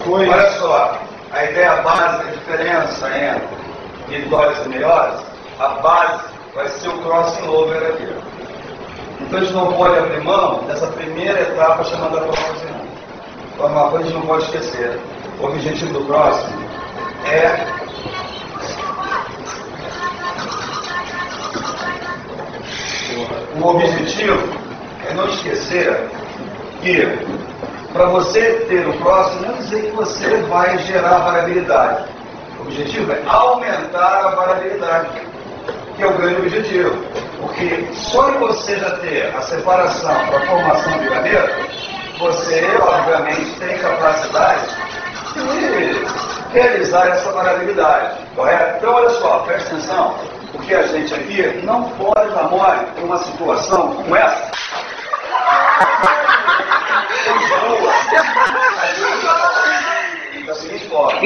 coisas. Olha só, a ideia básica, a diferença entre vitórias e melhores, a base vai ser o crossing over aqui. Então a gente não pode abrir mão dessa primeira etapa chamada crossing. Então uma coisa a gente não pode esquecer. O objetivo do crossing é não esquecer que para você ter o crossing, não dizer que você vai gerar variabilidade. O objetivo é aumentar a variabilidade, que é o grande objetivo. Porque só em você já ter a separação para a formação de granito, você, obviamente, tem capacidade de realizar essa variabilidade, correto? Então, olha só, presta atenção, porque a gente aqui não pode dar mole em uma situação como essa. Da seguinte forma.